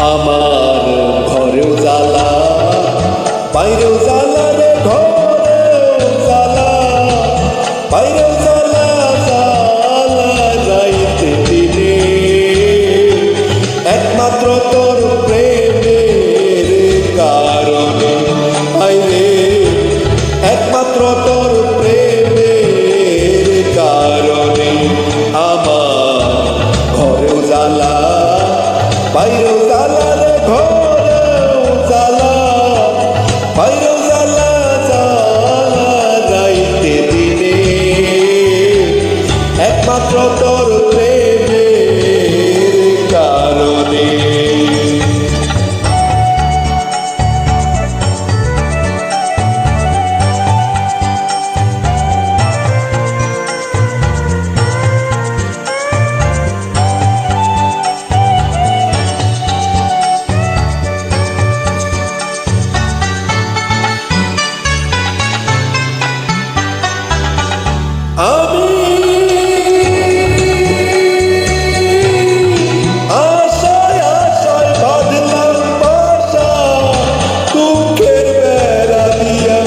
আমার ঘরেও জ্বালা বাইরেও জ্বালা রে ঘরেও জ্বালা বাইরেও জ্বালা জ্বালা রাইতে দিনে একমাত্র তোর প্রেমের কারণে আইরে একমাত্র তোর প্রেমের কারণে আমার ঘরেও জ্বালা বাইরেও জ্বালা রে ঘরেও জ্বালা বাইরেও জ্বালা জ্বালা রাইতে দিনে একমাত্র তোর প্রেমের কারণে। আমি আশায় আশায় বাঁধলাম বাসা দুঃখের বেড়া দিয়া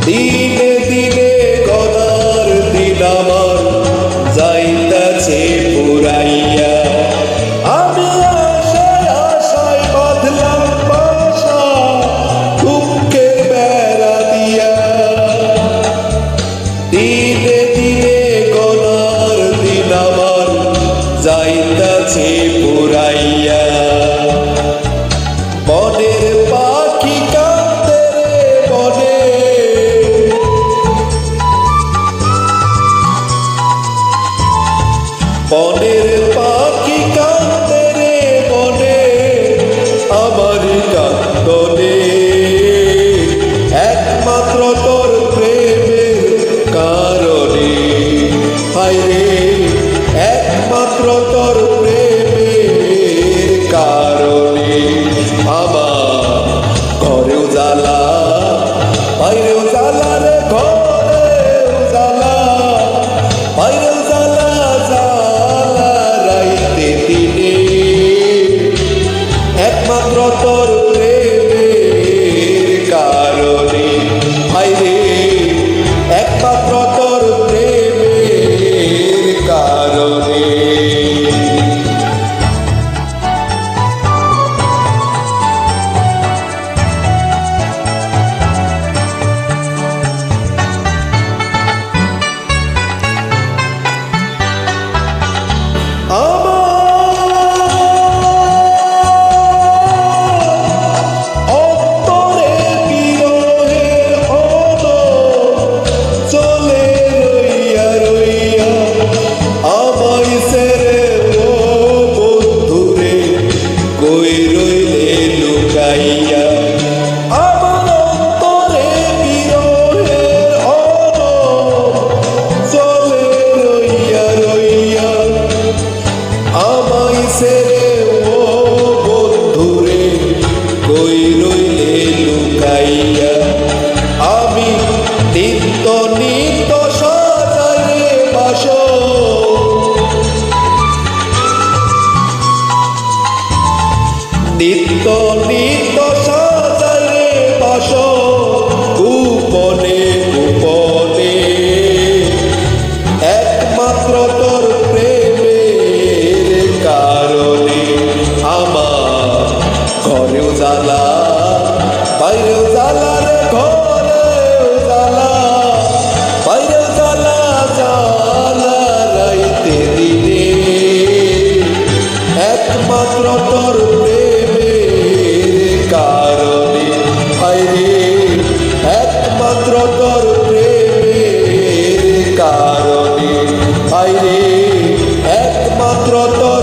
দিনে দিনে গদার দিন আমার যাইতাছে পুরাইয়া আমি আশায় আশায় বাঁধলাম বাসা দুঃখের বেড়া দিয়া দিনে দিনে গনার দিন আমার যাইতাছে পুরাইয়া বনের পাখি কাঁদে রে বনে বনের পাখি কাঁদে রে বনে আমার কান্দনে একমাত্র তোর প্রেমের কারণে হায়রে একমাত্র তোর প্রেমের কারণে আমার ঘরেও জ্বালা বাইরেও জ্বালা রে ঘরেও জ্বালা বাইরেও জ্বালা জ্বালা রাইতে দিনে একমাত্র তোর প্রেমের কারণে হায়রে একমাত্র তোর প্রেমের কারণে। আমি নিত্য নিত্য সাজাই রে বাসো নিত্য নিত্য সাজাই রে বাসো গোপনে গোপনে একমাত্র তোর প্রেমের কারণে আমার ঘরেও জ্বালা বাইরেও জ্বালা রে ঘরেও জ্বালা বাইরেও জ্বালা জ্বালা রাইতে দিনে একমাত্র তোর প্রেমের কারণে হায়রে একমাত্র তোর প্রেমের কারণে হায়রে একমাত্র তোর